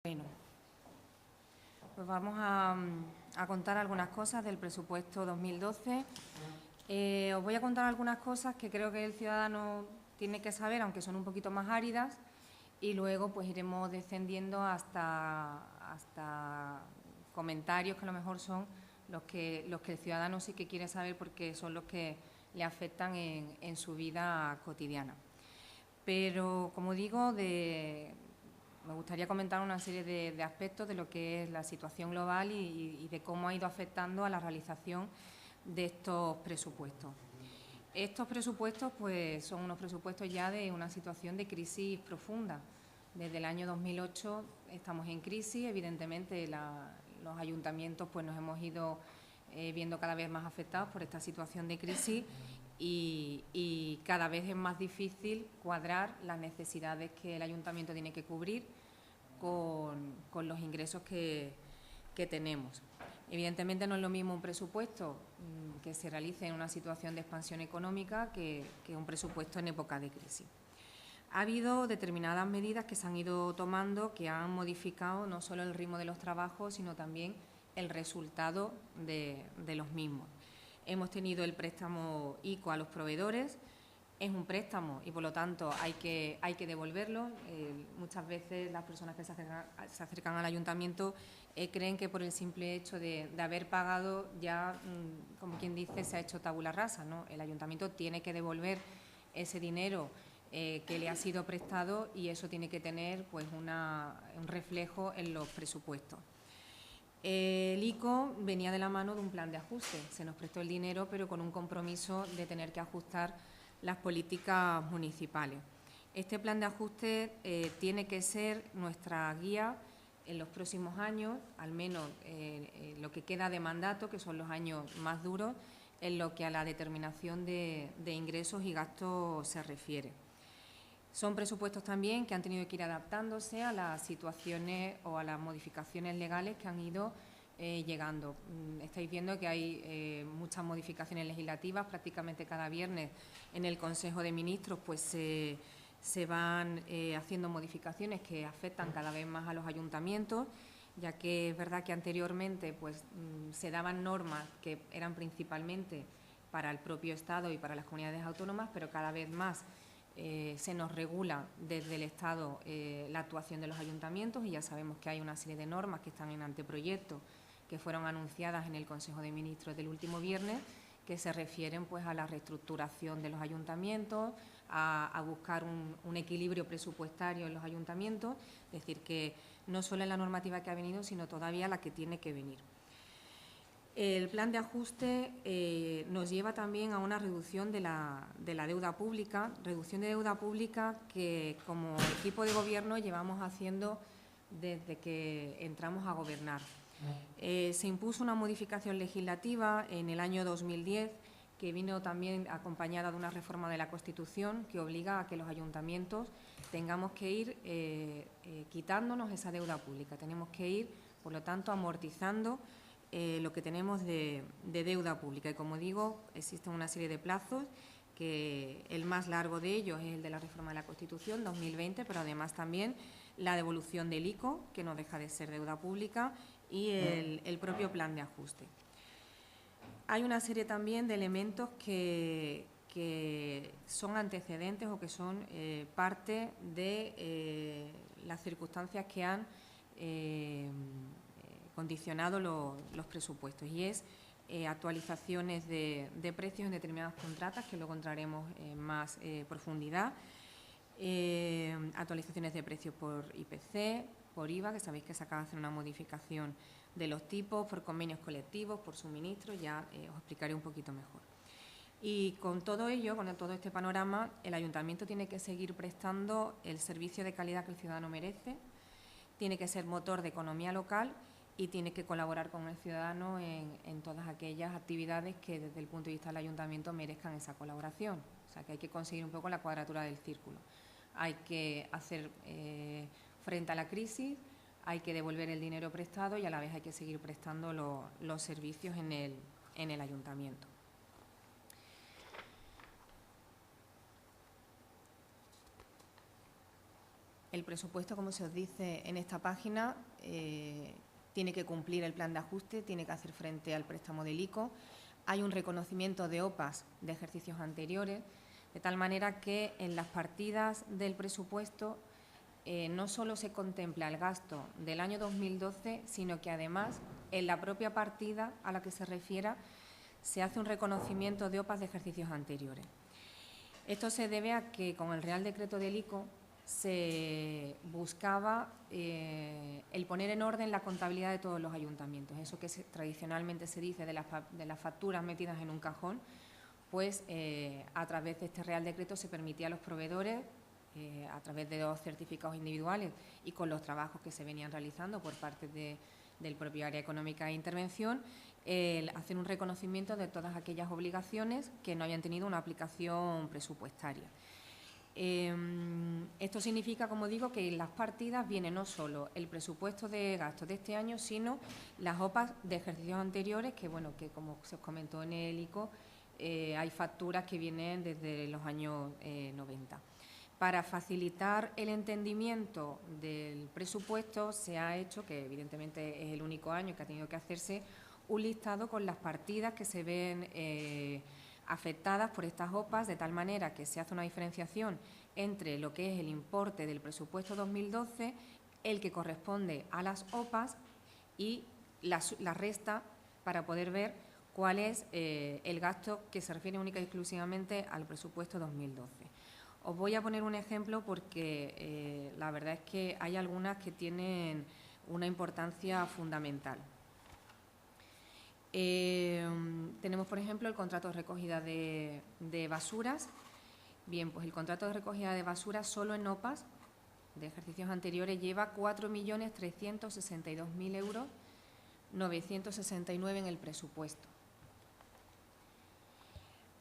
Bueno, pues vamos a contar algunas cosas del presupuesto 2012. Os voy a contar algunas cosas que creo que el ciudadano tiene que saber, aunque son un poquito más áridas, y luego pues iremos descendiendo hasta comentarios que a lo mejor son los que el ciudadano sí que quiere saber porque son los que le afectan en su vida cotidiana. Pero, como digo, me gustaría comentar una serie de aspectos de lo que es la situación global y de cómo ha ido afectando a la realización de estos presupuestos. Estos presupuestos pues, son unos presupuestos ya de una situación de crisis profunda. Desde el año 2008 estamos en crisis, evidentemente los ayuntamientos pues, nos hemos ido viendo cada vez más afectados por esta situación de crisis y cada vez es más difícil cuadrar las necesidades que el ayuntamiento tiene que cubrir con los ingresos que tenemos. Evidentemente no es lo mismo un presupuesto que se realice en una situación de expansión económica que un presupuesto en época de crisis. Ha habido determinadas medidas que se han ido tomando que han modificado no solo el ritmo de los trabajos, sino también el resultado de los mismos. Hemos tenido el préstamo ICO a los proveedores. Es un préstamo y, por lo tanto, hay que devolverlo. Muchas veces las personas que se acercan al ayuntamiento creen que por el simple hecho de haber pagado ya, como quien dice, se ha hecho tabula rasa, ¿no? El ayuntamiento tiene que devolver ese dinero que le ha sido prestado y eso tiene que tener pues, un reflejo en los presupuestos. El ICO venía de la mano de un plan de ajuste. Se nos prestó el dinero, pero con un compromiso de tener que ajustar las políticas municipales. Este plan de ajuste tiene que ser nuestra guía en los próximos años, al menos lo que queda de mandato, que son los años más duros, en lo que a la determinación de ingresos y gastos se refiere. Son presupuestos también que han tenido que ir adaptándose a las situaciones o a las modificaciones legales que han ido llegando. Estáis viendo que hay muchas modificaciones legislativas, prácticamente cada viernes en el Consejo de Ministros pues se van haciendo modificaciones que afectan cada vez más a los ayuntamientos, ya que es verdad que anteriormente pues se daban normas que eran principalmente para el propio Estado y para las comunidades autónomas, pero cada vez más se nos regula desde el Estado la actuación de los ayuntamientos y ya sabemos que hay una serie de normas que están en anteproyecto que fueron anunciadas en el Consejo de Ministros del último viernes que se refieren pues, a la reestructuración de los ayuntamientos, a buscar un equilibrio presupuestario en los ayuntamientos, es decir, que no solo en la normativa que ha venido, sino todavía la que tiene que venir. El plan de ajuste nos lleva también a una reducción de la deuda pública, que como equipo de gobierno llevamos haciendo desde que entramos a gobernar. Se impuso una modificación legislativa en el año 2010 que vino también acompañada de una reforma de la Constitución que obliga a que los ayuntamientos tengamos que ir quitándonos esa deuda pública. Tenemos que ir, por lo tanto, amortizando lo que tenemos de deuda pública. Y, como digo, existen una serie de plazos, que el más largo de ellos es el de la reforma de la Constitución, 2020, pero además también la devolución del ICO, que no deja de ser deuda pública, y el propio plan de ajuste. Hay una serie también de elementos que son antecedentes o que son parte de las circunstancias que han condicionado los presupuestos y es actualizaciones de precios en determinadas contratas, que luego entraremos en más profundidad, actualizaciones de precios por IPC, por IVA, que sabéis que se acaba de hacer una modificación de los tipos, por convenios colectivos, por suministros, ya os explicaré un poquito mejor. Y con todo ello, con todo este panorama, el ayuntamiento tiene que seguir prestando el servicio de calidad que el ciudadano merece, tiene que ser motor de economía local y tiene que colaborar con el ciudadano en todas aquellas actividades que desde el punto de vista del ayuntamiento merezcan esa colaboración. O sea, que hay que conseguir un poco la cuadratura del círculo. Hay que hacer frente a la crisis, hay que devolver el dinero prestado y a la vez hay que seguir prestando los servicios en el ayuntamiento. El presupuesto, como se os dice en esta página, tiene que cumplir el plan de ajuste, tiene que hacer frente al préstamo del ICO. Hay un reconocimiento de OPAs de ejercicios anteriores, de tal manera que en las partidas del presupuesto no solo se contempla el gasto del año 2012, sino que además en la propia partida a la que se refiera se hace un reconocimiento de OPAs de ejercicios anteriores. Esto se debe a que con el Real Decreto del ICO se buscaba el poner en orden la contabilidad de todos los ayuntamientos. Eso que tradicionalmente se dice de las facturas metidas en un cajón, pues a través de este Real Decreto se permitía a los proveedores, a través de los certificados individuales y con los trabajos que se venían realizando por parte del propio área económica e intervención, hacer un reconocimiento de todas aquellas obligaciones que no hayan tenido una aplicación presupuestaria. Esto significa, como digo, que en las partidas viene no solo el presupuesto de gastos de este año, sino las OPAs de ejercicios anteriores, que bueno, que como se os comentó en el ICO, hay facturas que vienen desde los años 90. Para facilitar el entendimiento del presupuesto se ha hecho, que evidentemente es el único año que ha tenido que hacerse, un listado con las partidas que se ven afectadas por estas OPAs, de tal manera que se hace una diferenciación entre lo que es el importe del presupuesto 2012, el que corresponde a las OPAs y la resta para poder ver cuál es el gasto que se refiere única y exclusivamente al presupuesto 2012. Os voy a poner un ejemplo porque la verdad es que hay algunas que tienen una importancia fundamental. Tenemos, por ejemplo, el contrato de recogida de basuras. Bien, pues el contrato de recogida de basuras solo en OPAs de ejercicios anteriores lleva 4.362.000 euros, 969 en el presupuesto,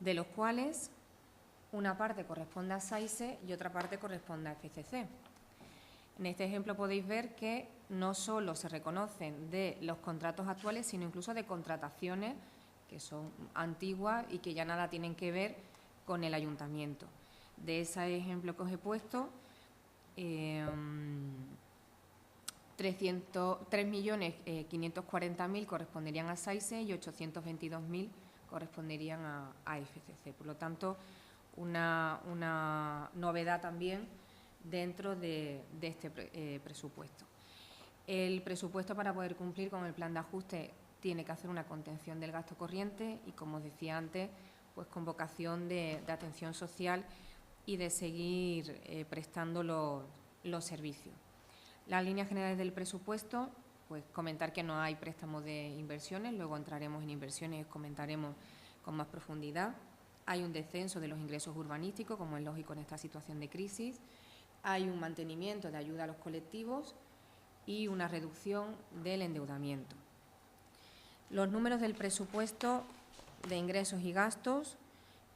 de los cuales una parte corresponde a SAISE y otra parte corresponde a FCC. En este ejemplo podéis ver que no solo se reconocen de los contratos actuales, sino incluso de contrataciones que son antiguas y que ya nada tienen que ver con el ayuntamiento. De ese ejemplo que os he puesto, 3.540.000 corresponderían a SAISE y 822.000 corresponderían a FCC. Por lo tanto, una novedad también dentro de este presupuesto. El presupuesto, para poder cumplir con el plan de ajuste, tiene que hacer una contención del gasto corriente y, como os decía antes, pues con vocación de atención social y de seguir prestando los servicios. Las líneas generales del presupuesto, pues comentar que no hay préstamos de inversiones, luego entraremos en inversiones y os comentaremos con más profundidad. Hay un descenso de los ingresos urbanísticos, como es lógico en esta situación de crisis. Hay un mantenimiento de ayuda a los colectivos y una reducción del endeudamiento. Los números del presupuesto de ingresos y gastos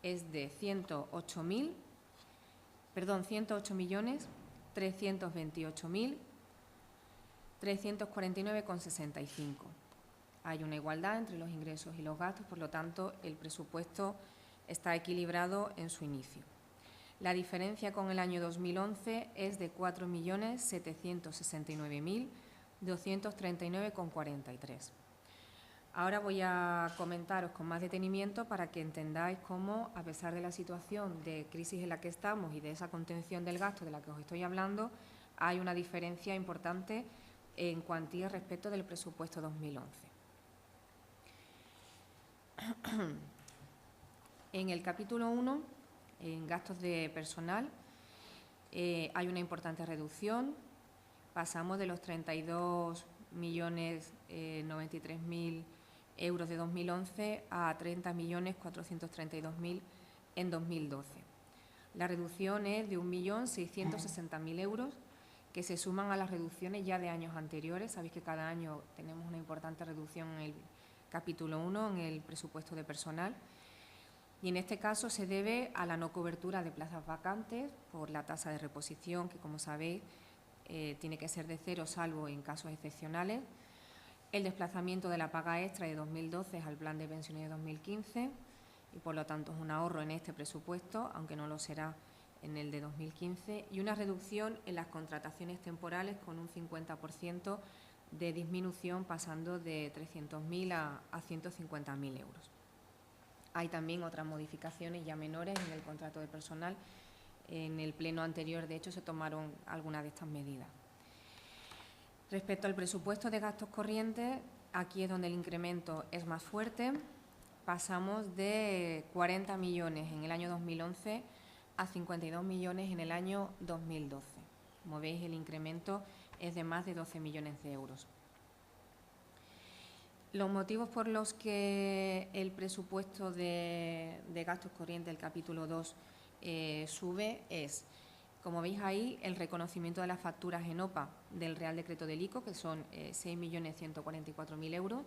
es de 108.328.349,65. Hay una igualdad entre los ingresos y los gastos, por lo tanto, el presupuesto está equilibrado en su inicio. La diferencia con el año 2011 es de 4.769.239,43. Ahora voy a comentaros con más detenimiento para que entendáis cómo, a pesar de la situación de crisis en la que estamos y de esa contención del gasto de la que os estoy hablando, hay una diferencia importante en cuantía respecto del presupuesto 2011. En el capítulo 1, en gastos de personal, hay una importante reducción. Pasamos de los 32.093.000 euros de 2011 a 30.432.000 en 2012. La reducción es de 1.660.000 euros, que se suman a las reducciones ya de años anteriores. Sabéis que cada año tenemos una importante reducción en el capítulo 1, en el presupuesto de personal. Y en este caso se debe a la no cobertura de plazas vacantes por la tasa de reposición, que como sabéis tiene que ser de 0 salvo en casos excepcionales, el desplazamiento de la paga extra de 2012 al plan de pensiones de 2015 y por lo tanto es un ahorro en este presupuesto, aunque no lo será en el de 2015 y una reducción en las contrataciones temporales con un 50% de disminución, pasando de 300.000 a 150.000 euros. Hay también otras modificaciones ya menores en el contrato de personal. En el pleno anterior, de hecho, se tomaron algunas de estas medidas. Respecto al presupuesto de gastos corrientes, aquí es donde el incremento es más fuerte. Pasamos de 40 millones en el año 2011 a 52 millones en el año 2012. Como veis, el incremento es de más de 12 millones de euros. Los motivos por los que el presupuesto de gastos corrientes del capítulo 2 sube es, como veis ahí, el reconocimiento de las facturas en OPA del Real Decreto del ICO, que son 6.144.000 euros.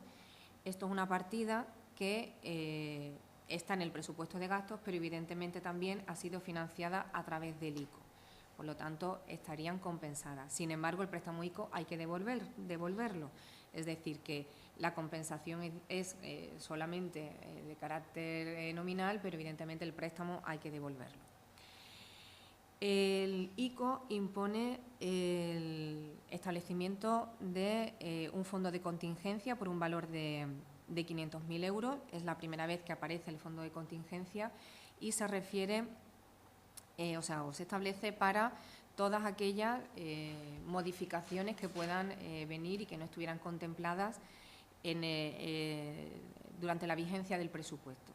Esto es una partida que está en el presupuesto de gastos, pero evidentemente también ha sido financiada a través del ICO. Por lo tanto, estarían compensadas. Sin embargo, el préstamo ICO hay que devolverlo. Es decir, que la compensación es solamente de carácter nominal, pero evidentemente el préstamo hay que devolverlo. El ICO impone el establecimiento de un fondo de contingencia por un valor de 500.000 euros. Es la primera vez que aparece el fondo de contingencia y se refiere, o se establece para todas aquellas modificaciones que puedan venir y que no estuvieran contempladas durante la vigencia del presupuesto.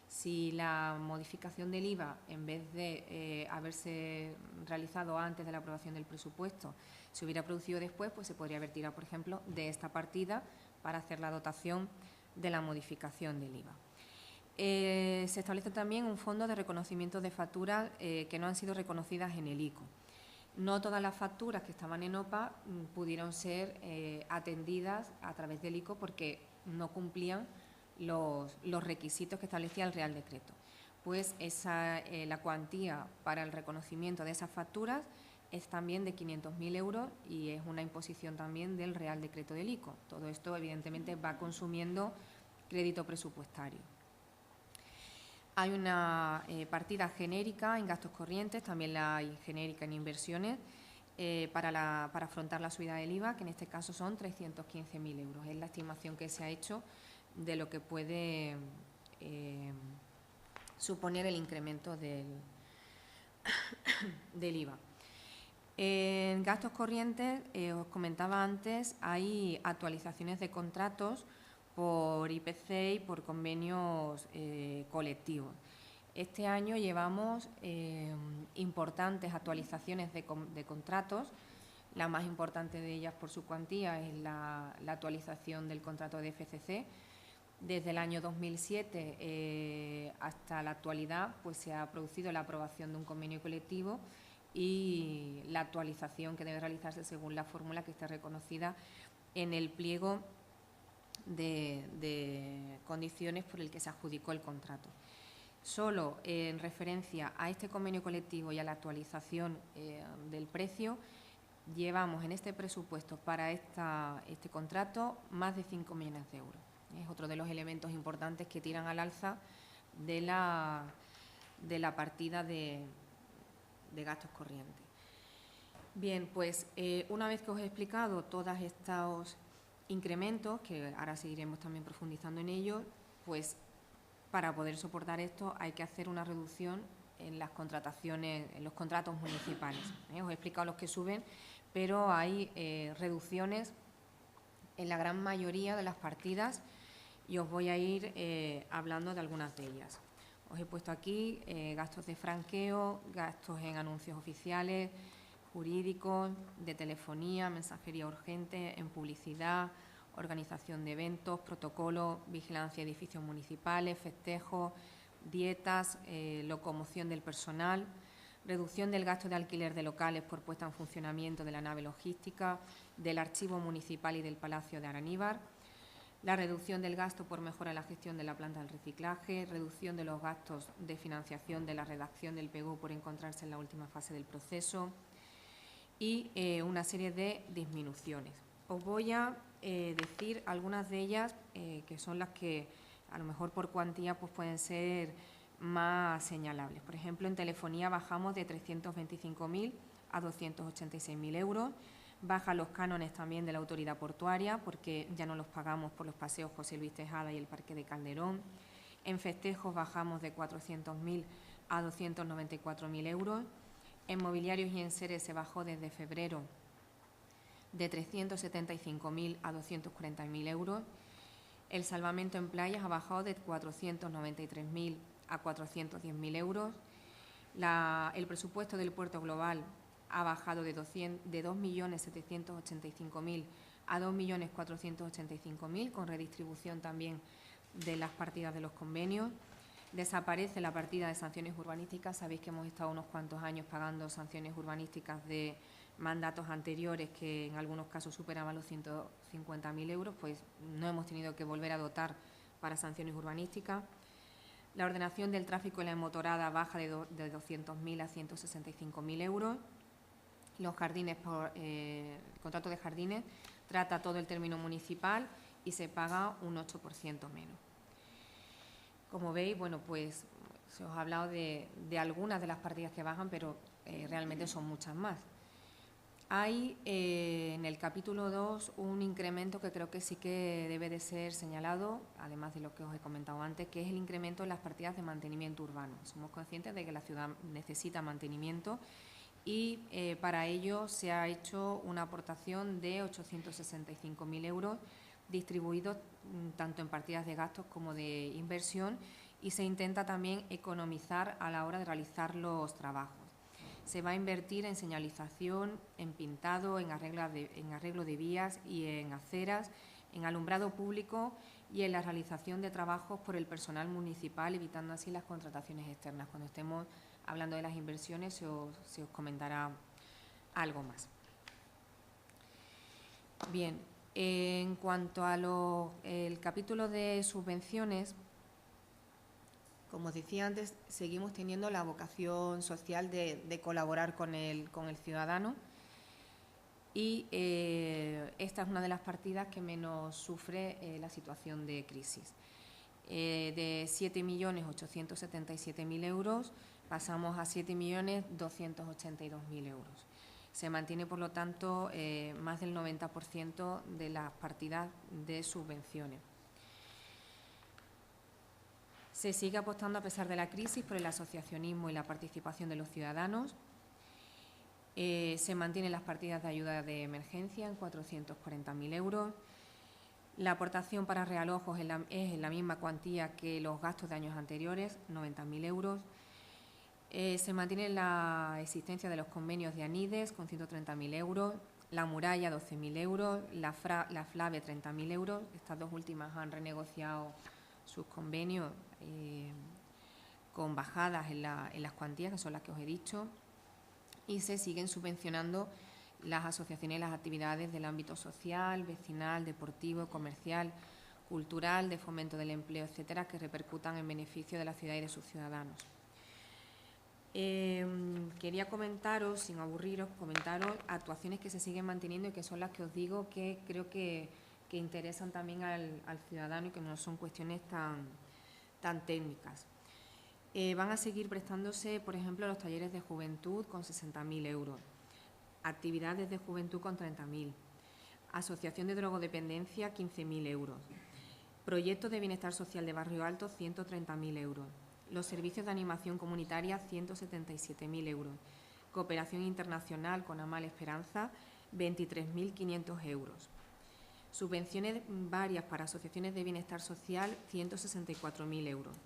Si la modificación del IVA, en vez de haberse realizado antes de la aprobación del presupuesto, se hubiera producido después, pues se podría haber tirado, por ejemplo, de esta partida para hacer la dotación de la modificación del IVA. Se establece también un fondo de reconocimiento de facturas que no han sido reconocidas en el ICO. No todas las facturas que estaban en OPA pudieron ser atendidas a través del ICO porque no cumplían los requisitos que establecía el Real Decreto. Pues la cuantía para el reconocimiento de esas facturas es también de 500.000 euros y es una imposición también del Real Decreto del ICO. Todo esto, evidentemente, va consumiendo crédito presupuestario. Hay una partida genérica en gastos corrientes, también la hay genérica en inversiones, para afrontar la subida del IVA, que en este caso son 315.000 euros. Es la estimación que se ha hecho de lo que puede suponer el incremento del IVA. En gastos corrientes, os comentaba antes, hay actualizaciones de contratos por IPC y por convenios colectivos. Este año llevamos importantes actualizaciones de contratos. La más importante de ellas por su cuantía es la actualización del contrato de FCC. Desde el año 2007 hasta la actualidad, pues se ha producido la aprobación de un convenio colectivo y la actualización que debe realizarse según la fórmula que esté reconocida en el pliego de condiciones por el que se adjudicó el contrato. Solo en referencia a este convenio colectivo y a la actualización del precio, llevamos en este presupuesto para este contrato más de 5 millones de euros. Es otro de los elementos importantes que tiran al alza de la partida de gastos corrientes. Bien, pues una vez que os he explicado todos estos incrementos, que ahora seguiremos también profundizando en ellos, pues para poder soportar esto hay que hacer una reducción en las contrataciones, en los contratos municipales. Os he explicado los que suben, pero hay reducciones en la gran mayoría de las partidas y os voy a ir hablando de algunas de ellas. Os he puesto aquí gastos de franqueo, gastos en anuncios oficiales, jurídicos, de telefonía, mensajería urgente, en publicidad, organización de eventos, protocolos, vigilancia de edificios municipales, festejos, dietas, locomoción del personal, reducción del gasto de alquiler de locales por puesta en funcionamiento de la nave logística, del archivo municipal y del Palacio de Araníbar, la reducción del gasto por mejora en la gestión de la planta del reciclaje, reducción de los gastos de financiación de la redacción del PGU por encontrarse en la última fase del proceso y una serie de disminuciones. Os voy a decir algunas de ellas que son las que a lo mejor por cuantía pues pueden ser más señalables. Por ejemplo, en telefonía bajamos de 325.000 a 286.000 euros. Bajan los cánones también de la autoridad portuaria, porque ya no los pagamos por los paseos José Luis Tejada y el Parque de Calderón. En festejos bajamos de 400.000 a 294.000 euros. En mobiliarios y enseres se bajó desde febrero de 375.000 a 240.000 euros. El salvamento en playas ha bajado de 493.000 a 410.000 euros. El presupuesto del puerto global ha bajado de 2.785.000 a 2.485.000, con redistribución también de las partidas de los convenios. Desaparece la partida de sanciones urbanísticas. Sabéis que hemos estado unos cuantos años pagando sanciones urbanísticas de mandatos anteriores que en algunos casos superaban los 150.000 euros, pues no hemos tenido que volver a dotar para sanciones urbanísticas. La ordenación del tráfico en la motorada baja de 200.000 a 165.000 euros. Los jardines, el contrato de jardines trata todo el término municipal y se paga un 8% menos. Como veis, bueno, pues se os ha hablado de algunas de las partidas que bajan, pero realmente son muchas más. Hay en el capítulo 2 un incremento que creo que sí que debe de ser señalado, además de lo que os he comentado antes, que es el incremento en las partidas de mantenimiento urbano. Somos conscientes de que la ciudad necesita mantenimiento y para ello se ha hecho una aportación de 865.000 euros distribuidos tanto en partidas de gastos como de inversión, y se intenta también economizar a la hora de realizar los trabajos. Se va a invertir en señalización, en pintado, en arreglo de vías y en aceras, en alumbrado público y en la realización de trabajos por el personal municipal, evitando así las contrataciones externas. Cuando estemos hablando de las inversiones se os comentará algo más. Bien, en cuanto a el capítulo de subvenciones, como os decía antes, seguimos teniendo la vocación social de colaborar con el ciudadano, y esta es una de las partidas que menos sufre la situación de crisis. De 7.877.000 euros pasamos a 7.282.000 euros. Se mantiene, por lo tanto, más del 90% de las partidas de subvenciones. Se sigue apostando, a pesar de la crisis, por el asociacionismo y la participación de los ciudadanos. Se mantienen las partidas de ayuda de emergencia en 440.000 euros. La aportación para realojos es en la misma cuantía que los gastos de años anteriores, 90.000 euros. Se mantiene la existencia de los convenios de ANIDES con 130.000 euros, la muralla 12.000 euros, la FLAVE 30.000 euros. Estas dos últimas han renegociado sus convenios con bajadas en las cuantías, que son las que os he dicho, y se siguen subvencionando las asociaciones y las actividades del ámbito social, vecinal, deportivo, comercial, cultural, de fomento del empleo, etcétera, que repercutan en beneficio de la ciudad y de sus ciudadanos. Quería comentaros, sin aburriros, actuaciones que se siguen manteniendo y que son las que os digo que creo que interesan también al ciudadano y que no son cuestiones tan técnicas. Van a seguir prestándose, por ejemplo, los talleres de juventud con 60.000 euros, actividades de juventud con 30.000, asociación de drogodependencia 15.000 euros, proyectos de bienestar social de Barrio Alto 130.000 euros, los servicios de animación comunitaria 177.000 euros, cooperación internacional con Amal Esperanza 23.500 euros, subvenciones varias para asociaciones de bienestar social 164.000 euros,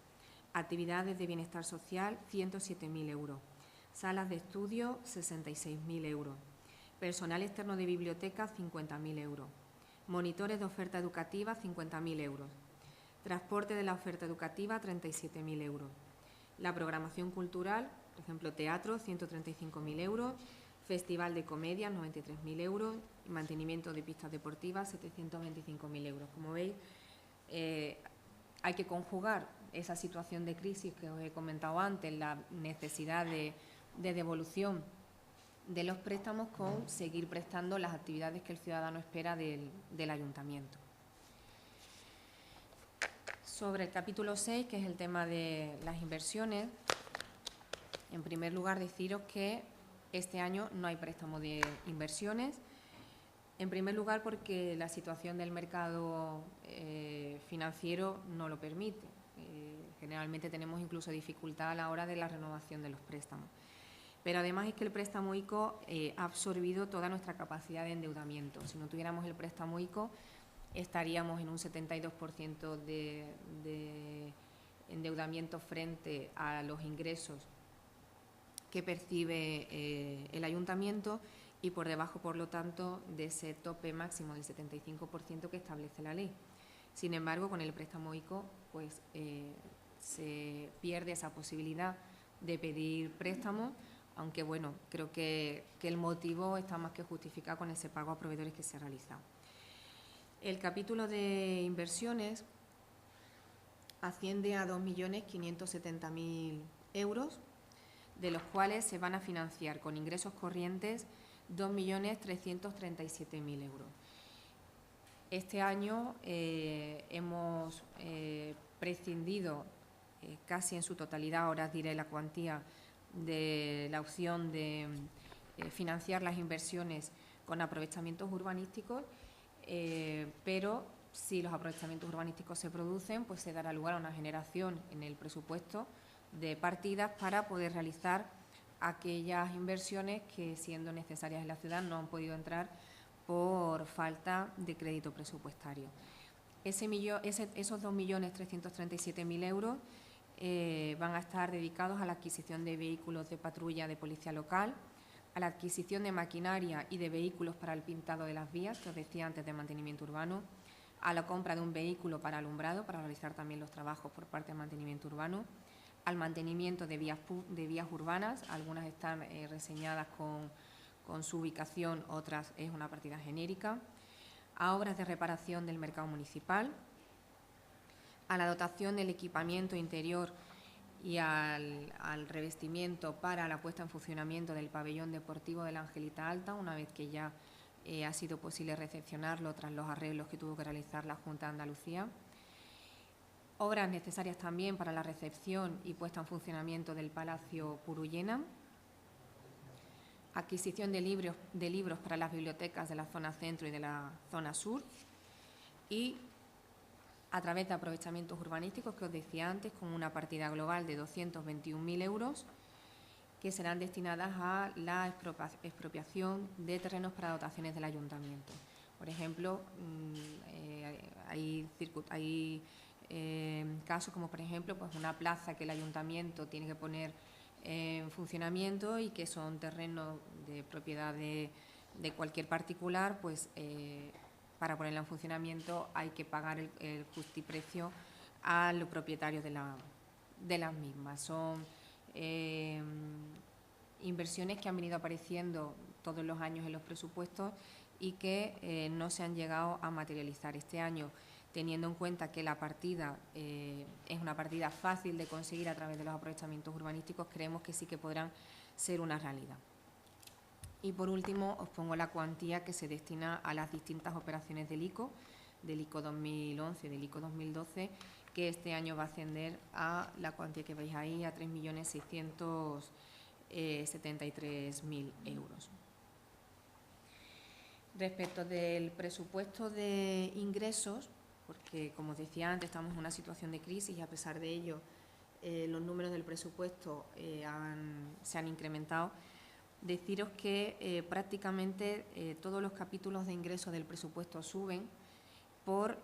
actividades de bienestar social 107.000 euros, salas de estudio 66.000 euros, personal externo de biblioteca 50.000 euros, monitores de oferta educativa 50.000 euros, transporte de la oferta educativa 37.000 euros, la programación cultural, por ejemplo teatro 135.000 euros, festival de comedia 93.000 euros, mantenimiento de pistas deportivas 725.000 euros. Como veis, hay que conjugar esa situación de crisis que os he comentado antes, la necesidad de devolución de los préstamos, con seguir prestando las actividades que el ciudadano espera del ayuntamiento. Sobre el capítulo 6, que es el tema de las inversiones, en primer lugar deciros que este año no hay préstamo de inversiones. En primer lugar, porque la situación del mercado financiero no lo permite. Generalmente tenemos incluso dificultad a la hora de la renovación de los préstamos. Pero además es que el préstamo ICO ha absorbido toda nuestra capacidad de endeudamiento. Si no tuviéramos el préstamo ICO, estaríamos en un 72% de endeudamiento frente a los ingresos que percibe el ayuntamiento y por debajo, por lo tanto, de ese tope máximo del 75% que establece la ley. Sin embargo, con el préstamo ICO, pues se pierde esa posibilidad de pedir préstamo, aunque bueno, creo que el motivo está más que justificado con ese pago a proveedores que se ha realizado. El capítulo de inversiones asciende a 2.570.000 euros, de los cuales se van a financiar con ingresos corrientes 2.337.000 euros. Este año hemos prescindido casi en su totalidad, ahora os diré la cuantía, de la opción de financiar las inversiones con aprovechamientos urbanísticos, pero si los aprovechamientos urbanísticos se producen, pues se dará lugar a una generación en el presupuesto de partidas para poder realizar aquellas inversiones que, siendo necesarias en la ciudad, no han podido entrar por falta de crédito presupuestario. Esos 2.337.000 euros van a estar dedicados a la adquisición de vehículos de patrulla de policía local, a la adquisición de maquinaria y de vehículos para el pintado de las vías, que os decía antes, de mantenimiento urbano, a la compra de un vehículo para alumbrado, para realizar también los trabajos por parte de mantenimiento urbano, al mantenimiento de vías urbanas, algunas están reseñadas con su ubicación, otras es una partida genérica, a obras de reparación del mercado municipal, a la dotación del equipamiento interior y al revestimiento para la puesta en funcionamiento del pabellón deportivo de la Angelita Alta, una vez que ya ha sido posible recepcionarlo tras los arreglos que tuvo que realizar la Junta de Andalucía. Obras necesarias también para la recepción y puesta en funcionamiento del Palacio Purullena. Adquisición de libros para las bibliotecas de la zona centro y de la zona sur. Y a través de aprovechamientos urbanísticos, que os decía antes, con una partida global de 221.000 euros, que serán destinadas a la expropiación de terrenos para dotaciones del ayuntamiento. Por ejemplo, hay casos como, por ejemplo, pues una plaza que el ayuntamiento tiene que poner en funcionamiento y que son terrenos de propiedad de cualquier particular, pues para ponerla en funcionamiento hay que pagar el justiprecio a los propietarios de las mismas. Son inversiones que han venido apareciendo todos los años en los presupuestos y que no se han llegado a materializar este año, teniendo en cuenta que la partida es una partida fácil de conseguir a través de los aprovechamientos urbanísticos. Creemos que sí que podrán ser una realidad. Y por último os pongo la cuantía que se destina a las distintas operaciones del ICO 2011 y del ICO 2012, que este año va a ascender a la cuantía que veis ahí, a 3.673.000 euros. Respecto del presupuesto de ingresos, porque como os decía antes, estamos en una situación de crisis y a pesar de ello los números del presupuesto se han incrementado. Deciros que prácticamente todos los capítulos de ingresos del presupuesto suben por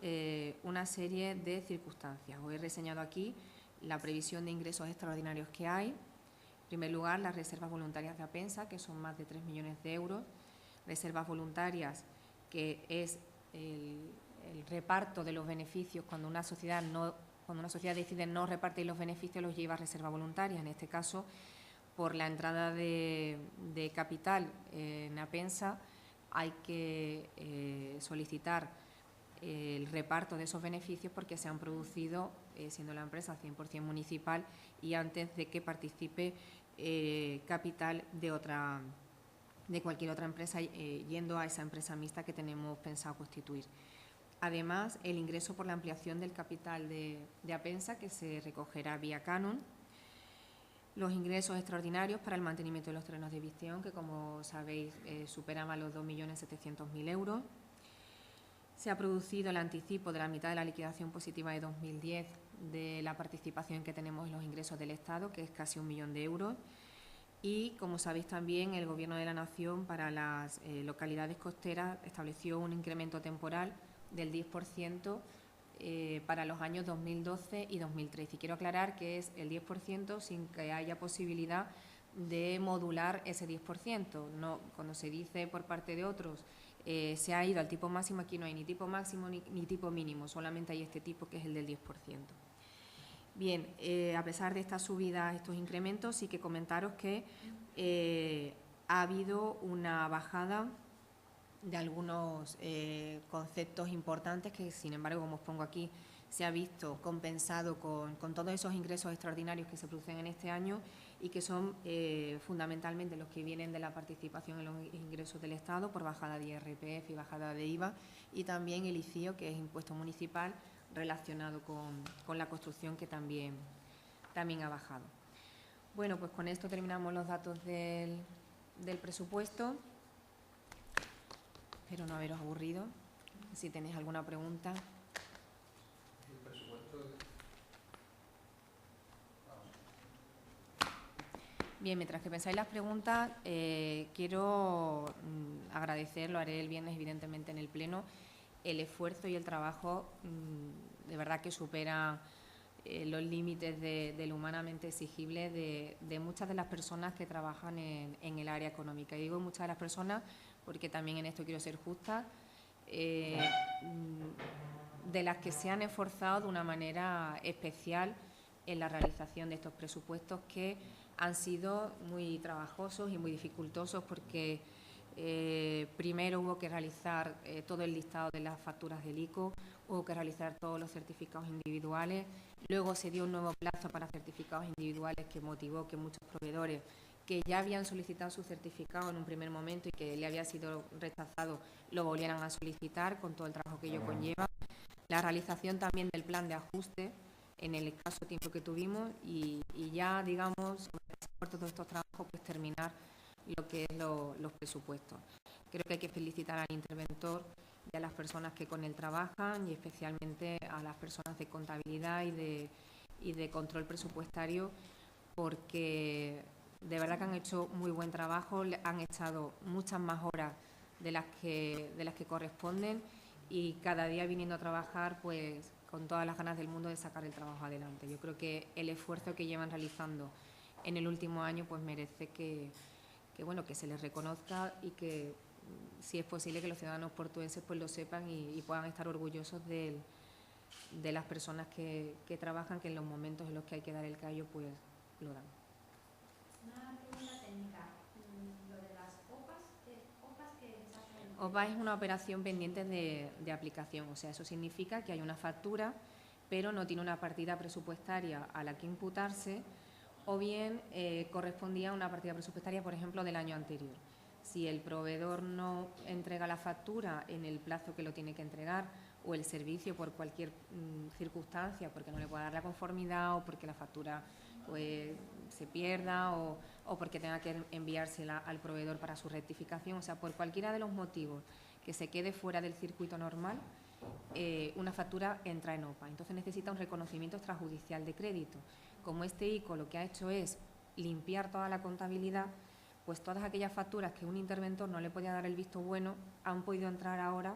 una serie de circunstancias. Os he reseñado aquí la previsión de ingresos extraordinarios que hay. En primer lugar, las reservas voluntarias de APENSA, que son más de 3 millones de euros. Reservas voluntarias, que es el reparto de los beneficios cuando una sociedad decide no repartir los beneficios, los lleva a reserva voluntaria. En este caso, por la entrada de capital en APENSA, hay que solicitar el reparto de esos beneficios porque se han producido, siendo la empresa 100% municipal y antes de que participe capital de cualquier otra empresa, yendo a esa empresa mixta que tenemos pensado constituir. Además, el ingreso por la ampliación del capital de Apensa, que se recogerá vía canon. Los ingresos extraordinarios para el mantenimiento de los terrenos de visión, que como sabéis superaban los 2.700.000 euros. Se ha producido el anticipo de la mitad de la liquidación positiva de 2010 de la participación que tenemos en los ingresos del Estado, que es casi 1 millón de euros. Y, como sabéis también, el Gobierno de la Nación para las localidades costeras estableció un incremento temporal del 10% para los años 2012 y 2013. Y quiero aclarar que es el 10% sin que haya posibilidad de modular ese 10%. No, cuando se dice por parte de otros se ha ido al tipo máximo, aquí no hay ni tipo máximo ni tipo mínimo, solamente hay este tipo que es el del 10%. Bien, a pesar de esta subida, estos incrementos, sí que comentaros que ha habido una bajada de algunos conceptos importantes que, sin embargo, como os pongo aquí, se ha visto compensado con todos esos ingresos extraordinarios que se producen en este año y que son fundamentalmente los que vienen de la participación en los ingresos del Estado por bajada de IRPF y bajada de IVA, y también el ICIO, que es impuesto municipal relacionado con la construcción, que también ha bajado. Bueno, pues con esto terminamos los datos del presupuesto. Espero no haberos aburrido. Si tenéis alguna pregunta. El presupuesto. Bien, mientras que pensáis las preguntas, quiero agradecer, lo haré el viernes evidentemente en el Pleno, el esfuerzo y el trabajo de verdad que supera los límites de lo humanamente exigible de muchas de las personas que trabajan en el área económica. Y digo muchas de las personas porque también en esto quiero ser justa, de las que se han esforzado de una manera especial en la realización de estos presupuestos, que han sido muy trabajosos y muy dificultosos, porque primero hubo que realizar todo el listado de las facturas del ICO, hubo que realizar todos los certificados individuales, luego se dio un nuevo plazo para certificados individuales que motivó que muchos proveedores que ya habían solicitado su certificado en un primer momento y que le había sido rechazado, lo volvieran a solicitar, con todo el trabajo que ello conlleva. La realización también del plan de ajuste en el escaso tiempo que tuvimos y ya, digamos, por todos estos trabajos, pues terminar lo que es los presupuestos. Creo que hay que felicitar al interventor y a las personas que con él trabajan, y especialmente a las personas de contabilidad y de control presupuestario, porque de verdad que han hecho muy buen trabajo, han echado muchas más horas de las que corresponden, y cada día viniendo a trabajar pues con todas las ganas del mundo de sacar el trabajo adelante. Yo creo que el esfuerzo que llevan realizando en el último año pues merece que se les reconozca, y que si es posible que los ciudadanos portuenses pues lo sepan y puedan estar orgullosos de las personas que trabajan, que en los momentos en los que hay que dar el callo pues lo dan. Una pregunta técnica. Lo de las OPAs, ¿qué exactamente? OPA es una operación pendiente de aplicación, o sea, eso significa que hay una factura, pero no tiene una partida presupuestaria a la que imputarse, o bien correspondía a una partida presupuestaria, por ejemplo, del año anterior. Si el proveedor no entrega la factura en el plazo que lo tiene que entregar, o el servicio por cualquier circunstancia, porque no le pueda dar la conformidad, o porque la factura pues se pierda, o porque tenga que enviársela al proveedor para su rectificación, o sea, por cualquiera de los motivos que se quede fuera del circuito normal, una factura entra en OPA. Entonces necesita un reconocimiento extrajudicial de crédito. Como este ICO lo que ha hecho es limpiar toda la contabilidad, pues todas aquellas facturas que un interventor no le podía dar el visto bueno han podido entrar ahora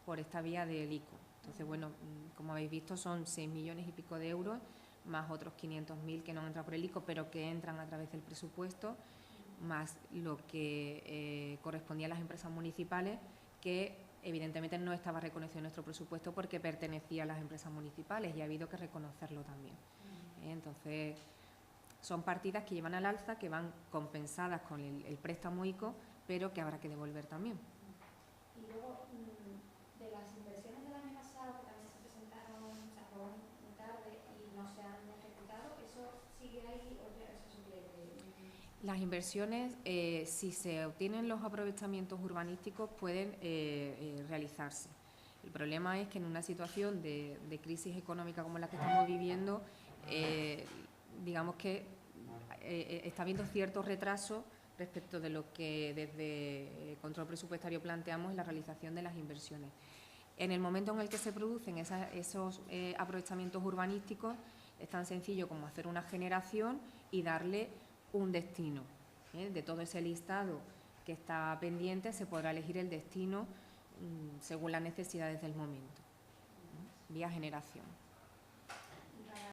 por esta vía del ICO. Entonces, bueno, como habéis visto, son 6 millones y pico de euros, más otros 500.000 que no han entrado por el ICO, pero que entran a través del presupuesto, más lo que correspondía a las empresas municipales, que evidentemente no estaba reconocido en nuestro presupuesto porque pertenecía a las empresas municipales, y ha habido que reconocerlo también. Entonces, son partidas que llevan al alza, que van compensadas con el préstamo ICO, pero que habrá que devolver también. Y luego, de las inversiones del año pasado, que también se presentaron, se aprobaron tarde y no se han ejecutado, ¿eso sigue ahí o ya eso se pierde? Las inversiones, si se obtienen los aprovechamientos urbanísticos, pueden realizarse. El problema es que en una situación de crisis económica como la que estamos viviendo, digamos que está habiendo cierto retraso respecto de lo que desde el control presupuestario planteamos en la realización de las inversiones. En el momento en el que se producen esos aprovechamientos urbanísticos, es tan sencillo como hacer una generación y darle un destino. De todo ese listado que está pendiente se podrá elegir el destino según las necesidades del momento, vía generación.